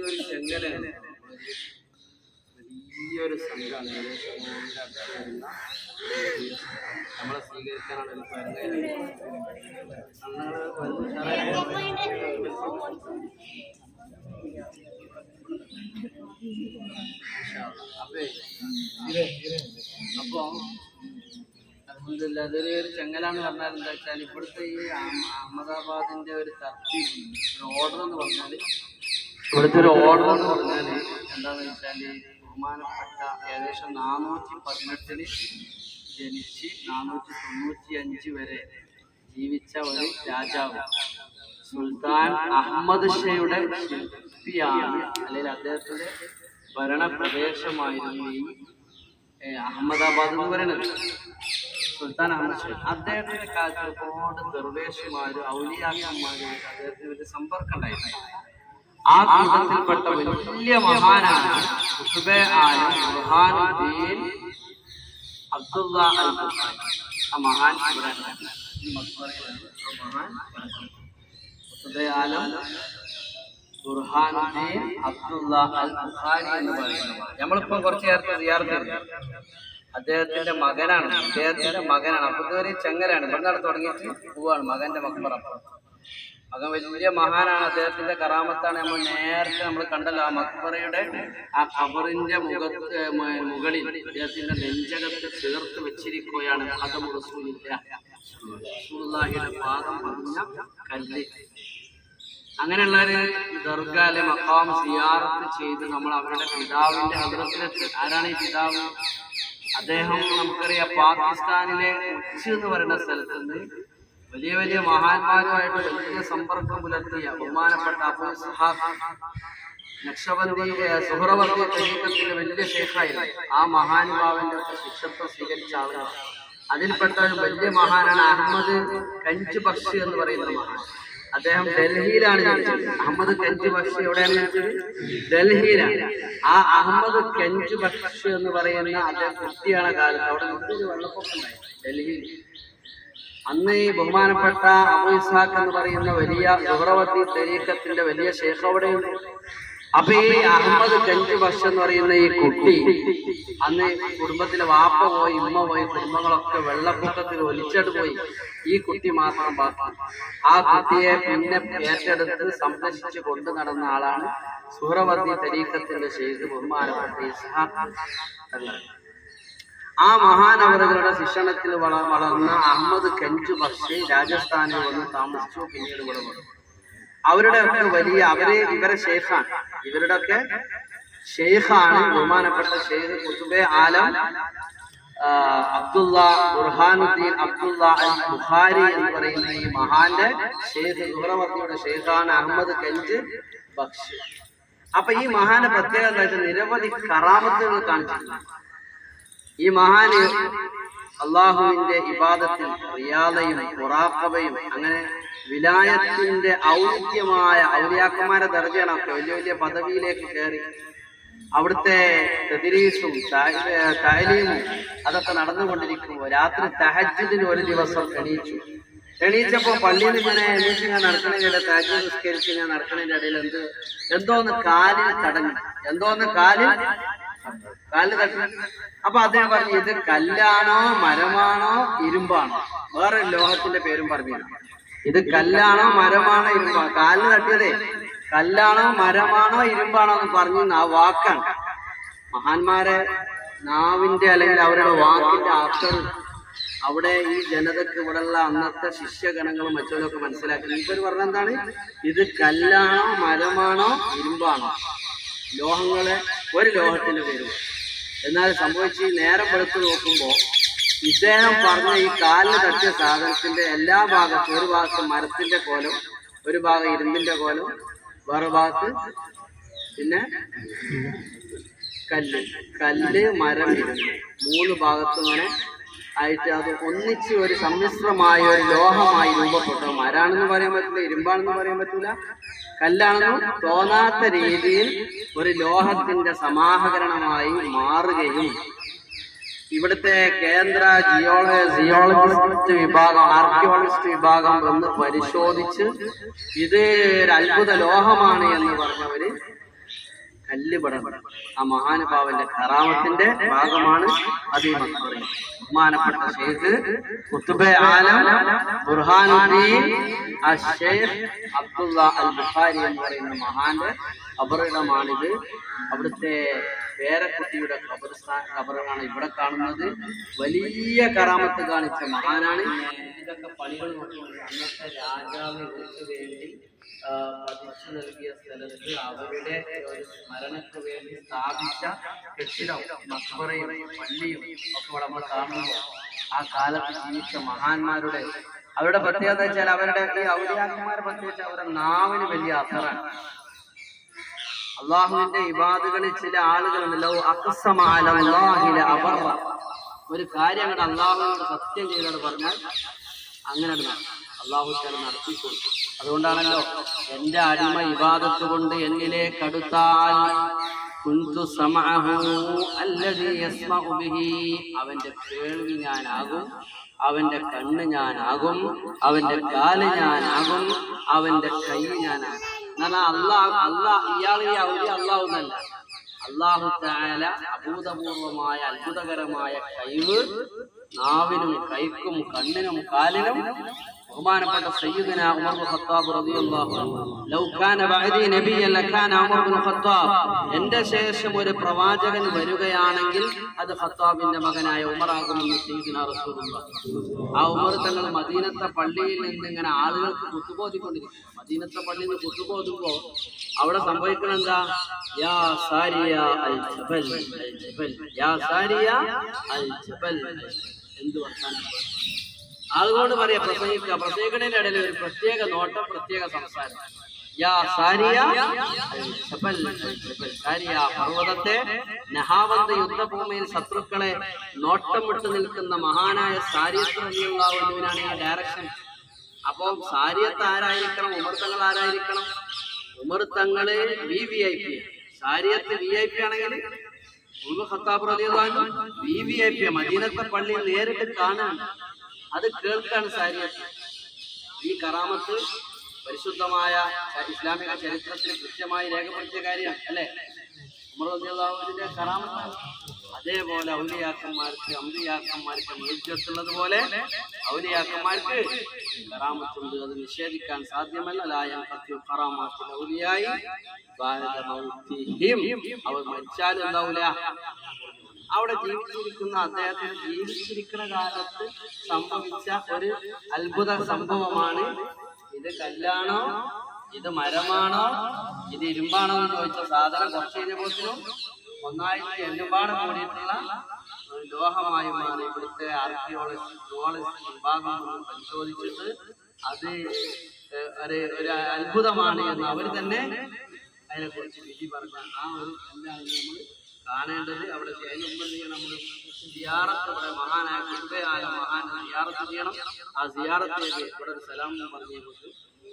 ഒരു ചെങ്കലാണ്, വലിയൊരു സംഘമാണ്. നമ്മളെ സ്വീകരിക്കാനാണ് അപ്പൊ അതൊരു ചെങ്ങലാന്ന് പറഞ്ഞാൽ എന്താ വെച്ചാൽ ഇവിടുത്തെ ഈ അഹമ്മദാബാദിന്റെ ഒരു ഓർഡർ എന്ന് പറഞ്ഞാൽ ഇവിടുത്തെ ഒരു ഓർഡർ എന്ന് പറഞ്ഞാൽ എന്താണെന്ന് വെച്ചാൽ ബഹുമാനപ്പെട്ട ഏകദേശം 418 ജനിച്ച് 495 വരെ ജീവിച്ച ഒരു രാജാവ് സുൽത്താൻ അഹമ്മദ് ഷയുടെ ശില്പിയാണ്, അല്ലെങ്കിൽ അദ്ദേഹത്തിന്റെ ഭരണ പ്രദേശമായിരുന്നു ഈ അഹമ്മദാബാദ് എന്ന് പറയുന്നത്. സുൽത്താൻ അഹമ്മദ് ഷാ അദ്ദേഹത്തിന്റെ കാലത്ത് ഒരുപാട് ദർവേഷന്മാരും ഔലിയാക്കന്മാരും അദ്ദേഹത്തിന് ഒരു സമ്പർക്കം ഉണ്ടായിരുന്നു. ആ കൂട്ടത്തിൽപ്പെട്ട വലിയ മഹാനാണ് ഖുത്ബെ ആലം ബുർഹാനുദ്ദീൻ അബ്ദുള്ള അൽ ബുഖാരി. ആ മഹാൻ ഖുത്ബെ ആലം ബുർഹാനുദ്ദീൻ അബ്ദുള്ള അൽ ബുഖാരി എന്ന് പറയുന്നത് നമ്മളിപ്പോ കുറച്ച് നേരത്തെ റിയാദ് അദ്ദേഹത്തിന്റെ മകനാണ്. അപ്പൊ ഇതുവരെ ചെങ്ങലാണ്, ഇവിടെ തുടങ്ങിയിട്ട് പോവാണ് മകന്റെ മക്ബറ. മകൻ വലിയ മഹാനാണ്, അദ്ദേഹത്തിന്റെ കറാമത്താണ് നമ്മൾ കണ്ടല്ലോ. ആ മക്ബറയുടെ ആ ഖബറിന്റെ മുകളിൽ അദ്ദേഹത്തിന്റെ നെഞ്ചകത്ത് ചേർത്ത് വെച്ചിരിക്കുകയാണ് റസൂലുള്ളാഹിയുടെ പാദം പതിഞ്ഞ കല്ല്. അങ്ങനെയുള്ള ഒരു ദർഗാലെ മഖാം സിയാറത്ത് ചെയ്ത് നമ്മൾ അവരുടെ പിതാവിന്റെ ഹദ്റത്തിലെത്തി. ആരാണ് ഈ പിതാവ്? അദ്ദേഹം നമുക്കറിയാം പാകിസ്ഥാനിലെ ഉച്ച് എന്ന് പറയുന്ന സ്ഥലത്ത് നിന്ന് വലിയ വലിയ മഹാന്മാരുമായിട്ട് വലിയ സമ്പർക്കം പുലർത്തിയ ബഹുമാനപ്പെട്ട അബൂ ഇസ്ഹാഖ് നക്ഷബന്ദി സുഹ്റവർദി തരീഖത്തിന്റെ വലിയ ശൈഖായിരുന്നു. ആ മഹാനുഭാവന്റെ ശിഷ്യത്വം സ്വീകരിച്ച ആളുകളാണ്. അതിൽപ്പെട്ട ഒരു വലിയ മഹാനാണ് അഹമ്മദ് കഞ്ച് ബക്ഷി എന്ന് പറയുന്ന മഹാൻ. അദ്ദേഹം ഡൽഹിയിലാണ് ജനിച്ചത്. അഹമ്മദ് കഞ്ച് ബക്ഷി എവിടെയാണ് ജനിച്ചത്? ഡൽഹിയിലാണ്. ആ അഹമ്മദ് കഞ്ച് ബക്ഷി എന്ന് പറയുന്ന അദ്ദേഹം കുട്ടിയാണ് കാലത്ത് അവിടെ വലിയൊരു വെള്ളപ്പൊക്കം ഉണ്ടായി ഡൽഹിയിൽ. അന്ന് ഈ ബഹുമാനപ്പെട്ട അബൂ ഇസ്ഹാഖ് എന്ന് പറയുന്ന വലിയ സുഹ്റവർദി തരീഖത്തിന്റെ വലിയ ശൈഖ് അവിടെയുണ്ട്. അപ്പൊ ഈ അഹമ്മദ് കഞ്ച് ബക്ഷി എന്ന് പറയുന്ന ഈ കുട്ടി അന്ന് കുടുംബത്തിലെ വാപ്പ പോയി, ഉമ്മ പോയി, കുടുംബങ്ങളൊക്കെ വെള്ളപ്പൊക്കത്തിൽ ഒലിച്ചിട്ട് പോയി. ഈ കുട്ടി മാത്രം ബാക്കി. ആ കുട്ടിയെ പിന്നെ ഏറ്റെടുത്ത് സംരക്ഷിച്ച് കൊണ്ടു നടന്ന ആളാണ് സുഹ്റവർദി തരീഖത്തിന്റെ ശൈഖ് ബഹുമാനപ്പെട്ട ഇസ്ഹാഖ്. ആ മഹാനവറുകളുടെ ശിക്ഷണത്തിൽ വളർന്ന അഹമ്മദ് കഞ്ച് ബക്ഷി രാജസ്ഥാനിൽ വന്ന് താമസിച്ചു. പിന്നീട് ഇവിടെ വന്നു. അവരുടെ ഒക്കെ ഇവരെ ഷെയ്ഖാണ്. ഇവരുടെ ഒക്കെ ഷെയ്ഖാണ് ബഹുമാനപ്പെട്ട ഷെയ്ഖ് ഖുത്ബെ ആലം അബ്ദുള്ള ബുർഹാനുദ്ദീൻ അബ്ദുള്ള അൽ ബുഖാരി എന്ന് പറയുന്ന ഈ മഹാന്റെ ഷെയ്ഖ് സുഹ്റവർദിയുടെ ഷെയ്ഖാണ് അഹമ്മദ് കഞ്ച് ബക്ഷി. അപ്പൊ ഈ മഹാന്റെ പ്രത്യേകത നിരവധി കറാമത്തുകൾ കാണിച്ചിട്ടുണ്ട്. ഈ മഹാന് അള്ളാഹുവിന്റെ ഇബാദത്തിൽ റിയാദയും മുറാഖബയും അങ്ങനെ വിലായത്തിന്റെ ഔലിത്യമായ ഔലിയാക്കന്മാരെ ദർജയാണ്. ഒക്കെ വലിയ വലിയ പദവിയിലേക്ക് കയറി അവിടുത്തെ തദ്രീസും താലീമും അതൊക്കെ നടന്നുകൊണ്ടിരിക്കുമ്പോൾ രാത്രി തഹജ്ജുദിന് ഒരു ദിവസം എണീച്ചപ്പോ പള്ളിയിൽ ഇങ്ങനെ എണീച്ച് ഞാൻ നടക്കണതിന്റെ തഹജ്ജുദ് നിസ്കരിച്ച് ഞാൻ നടക്കണതിന്റെ ഇടയിൽ എന്തോന്ന് കാലിൽ തടഞ്ഞു, കാലിൽ തട്ടി. അപ്പൊ അദ്ദേഹം പറഞ്ഞു, ഇത് കല്ലാണോ മരമാണോ ഇരുമ്പാണോ? വേറെ ലോഹത്തിന്റെ പേരും പറഞ്ഞില്ല. ഇത് കല്ലാണോ മരമാണോ ഇരുമ്പാണോ? കാലിന് തട്ടിയതേ കല്ലാണോ മരമാണോ ഇരുമ്പാണോ എന്ന് പറഞ്ഞു. ആ വാക്കാണ് മഹാന്മാരെ നാവിന്റെ അല്ലെങ്കിൽ അവരുടെ വാക്കിന്റെ അർത്ഥം അവിടെ ഈ ജനതക്ക് ഇവിടെയുള്ള അന്നത്തെ ശിഷ്യഗണങ്ങളും മറ്റുള്ളവരൊക്കെ മനസ്സിലാക്കി. ഇവർ പറഞ്ഞ എന്താണ്? ഇത് കല്ലാണോ മരമാണോ ഇരുമ്പാണോ? ലോഹങ്ങളെ ഒരു ലോഹത്തിന്റെ പേര്. എന്നാൽ സംഭവിച്ച് നേരം വെളുത്ത് നോക്കുമ്പോൾ ഇദ്ദേഹം പറഞ്ഞ ഈ കാലിന് തട്ടിയ സാധനത്തിന്റെ എല്ലാ ഭാഗത്തും, ഒരു ഭാഗത്ത് മരത്തിന്റെ കോലം, ഒരു ഭാഗം ഇരുമ്പിന്റെ കോലം, വേറെ ഭാഗത്ത് പിന്നെ കല്ല് മരം ഇരുമ്പ്, 3 ഭാഗത്തും ഇങ്ങനെ ആയിട്ട് അത് ഒന്നിച്ച് ഒരു സമ്മിശ്രമായ ഒരു ലോഹമായി രൂപപ്പെട്ടു. മരാണെന്ന് പറയാൻ പറ്റില്ല, ഇരുമ്പാണെന്ന് പറയാൻ പറ്റില്ല, കല്ലാണെന്നും തോന്നാത്ത രീതിയിൽ ഒരു ലോഹത്തിന്റെ സമാഹകരണമായി മാറുകയും ഇവിടുത്തെ കേന്ദ്ര ജിയോളജിസ്റ്റ് വിഭാഗം, ആർക്കിയോളജിസ്റ്റ് വിഭാഗം ഒന്ന് പരിശോധിച്ച് ഇത് ഒരു അത്ഭുത ലോഹമാണ് എന്ന് പറഞ്ഞവര് കല്ലുപടം ആ മഹാനുഭാവന്റെ കറാമത്തിന്റെ ഭാഗമാണ് അത് ഈ മക്ബറയിൽ. ബഹുമാനപ്പെട്ട ശൈഖ് ഖുത്ബെ ആലം ബുർഹാനുദ്ദീൻ അശ്ശൈഖ് അബ്ദുള്ള അൽ ബുഖാരി എന്ന് പറയുന്ന മഹാന്റെ ഖബറിടമാണിത്. അവിടുത്തെ പേരക്കുട്ടിയുടെ ഖബറാണ് ഇവിടെ കാണുന്നത്. വലിയ കറാമത്ത് കാണിച്ച മഹാനാണ്. ഇതൊക്കെ പണികൾ നോക്കുന്നത് അന്നത്തെ രാജാവ് ഇവർക്ക് വേണ്ടി പ്രതിഷ്ഠ നൽകിയ സ്ഥലത്ത് അവരുടെ ഒരു സ്മരണയ്ക്ക് വേണ്ടി സ്ഥാപിച്ച കെട്ടിടം, മക്ബറയും പള്ളിയും ഒക്കെ നമ്മൾ കാണുമ്പോൾ ആ കാലത്ത് ജീവിച്ച മഹാന്മാരുടെ അവരുടെ പ്രത്യേകത വെച്ചാൽ അവരുടെ ഈ ഔലിയാക്കന്മാരെ പ്രത്യേകിച്ച് അവരുടെ നാവിന് വലിയ അസറാണ്. അള്ളാഹുവിന്റെ ഇബാദുകളിൽ ചില ആളുകളുണ്ടല്ലോ, ഒരു കാര്യം അങ്ങോട്ട് അള്ളാഹുവിനോട് സത്യം ചെയ്തോട് പറഞ്ഞാൽ അങ്ങനെ അള്ളാഹു നടത്തിക്കൊടുക്കും. അതുകൊണ്ടാണല്ലോ എന്റെ അടിമ ഇബാദത്ത് കൊണ്ട് എന്നിലേക്ക് അടുത്താൽ കുന്തു സമഅഹു അല്ലദീ യസ്മഉ ബിഹി, അവന്റെ കേൾവി ഞാനാകും, അവന്റെ കണ്ണ് ഞാനാകും, അവന്റെ കാല് ഞാനാകും, അവന്റെ കൈ ഞാനാകും. ഇയാൾ ഈ ഔലിയ അള്ളാഹു എന്നല്ല, അള്ളാഹു തആല അഭൂതപൂർവമായ അത്ഭുതകരമായ കഴിവ് നാവിനും കൈക്കും കണ്ണിനും കാലിനും. ബഹുമാനപ്പെട്ട സയ്യിദുനാ ഉമർ ഇബ്നു ഖത്താബ് റളിയല്ലാഹു അൻഹു, ലൗ കാന ബഅദി നബിയ്യൻ ലകാന ഉമർ ഇബ്നു ഖത്താബ്, എന്റെ ശേഷം ഒരു പ്രവാചകൻ വരികയാണെങ്കിൽ അത് ഖത്താബിന്റെ മകനായ ഉമറാകുമെന്ന് സയ്യിദുനാ റസൂലുള്ളാഹി. ആ ഉമർ തങ്ങൾ മദീനത്തെ പള്ളിയിൽ നിന്ന് ഇങ്ങനെ ആളുകൾക്ക് കുത്തുബോധിക്കൊണ്ടിരിക്കും. മദീനത്തെ പള്ളിയിൽ നിന്ന് കുത്തുബോധുമ്പോ അവിടെ സംഭവിക്കണം എന്താ, യാ സാരിയ അൽ ജബൽ അൽ ജബൽ, യാ സാരിയ അൽ ജബൽ. എന്ത് വർത്താനം ആളുകളോട് പറയാ, പ്രസംഗിക്കുന്നതിന്റെ ഇടയിൽ ഒരു പ്രത്യേക നോട്ടം, പ്രത്യേക സംസാരം. യാ സാരിയ അൽ ജബൽ അൽ ജബൽ, സാരിയ പർവ്വതത്തെ. നഹാവന്ത് യുദ്ധഭൂമിയിൽ ശത്രുക്കളെ നോട്ടം വിട്ടു നിൽക്കുന്ന മഹാനായ സാരിയത്ത് റളിയല്ലാഹു അൻഹുവിനാണ് ഈ ഡയറക്ഷൻ. അപ്പൊ സാരിയത്ത് ആരായിരിക്കണം? ഉമർ തങ്ങൾ ആരായിരിക്കണം? ഉമർ തങ്ങള് VVIP, സാരിയത്ത് VIP ആണെങ്കിൽ ഉമർ ഖത്താബ് റളിയല്ലാഹു അൻഹു VVIP. മദീനത്തെ പള്ളിയിൽ നേരിട്ട് കാണാൻ, അത് കേൾക്കാണ് സാരിയത്ത്. ഈ കറാമത്ത് പരിശുദ്ധമായ ഇസ്ലാമിക ചരിത്രത്തിൽ കൃത്യമായി രേഖപ്പെടുത്തിയ കാര്യമാണ് അല്ലെ. ഉമർ റളിയല്ലാഹു അൻഹുവിന്റെ കറാമത്താണ്. അതേപോലെ ഔലിയാക്കന്മാർക്ക് അമ്പിയാക്കന്മാർക്ക് മേൽച്ചെത്തുള്ളത് പോലെ ഔലിയാക്കന്മാർക്ക് കറാമത്തുണ്ട്. അത് നിഷേധിക്കാൻ സാധ്യമല്ല. അവർ മരിച്ചാൽ എന്താവൂല, അവിടെ ജീവിച്ചിരിക്കുന്ന അദ്ദേഹത്തിന് ജീവിച്ചിരിക്കുന്ന കാലത്ത് സംഭവിച്ച ഒരു അത്ഭുത സംഭവമാണ് ഇത്. കല്ലാണോ, ഇത് മരമാണോ, ഇത് ഇരുമ്പാണോ എന്ന് ചോദിച്ച സാധനം കുറച്ച് കഴിഞ്ഞപ്പോഴത്തേനും ഒന്നായിട്ട് എല്ലുപാട് കൂടിയിട്ടുള്ള ഒരു ലോഹമായി മാറി. ഇവിടുത്തെ ആർക്കിയോളജിസ്റ്റ് വിഭാഗം പരിശോധിച്ചിട്ട് അത് ഒരു അത്ഭുതമാണ് എന്ന് അവർ തന്നെ അതിനെക്കുറിച്ച് വിധി പറഞ്ഞ ആ ഒരു എന്താണ് നമ്മൾ കാണേണ്ടത്. അവിടെ അതിന് മുമ്പ് നമ്മൾ സിയാറത്ത്, ഇവിടെ മഹാനായ ഖുത്ബെ ആലം മഹാൻ സിയാറത്ത് ചെയ്യണം. ആ സിയാറത്ത് ഇവിടെ ഒരു സലാം പറഞ്ഞു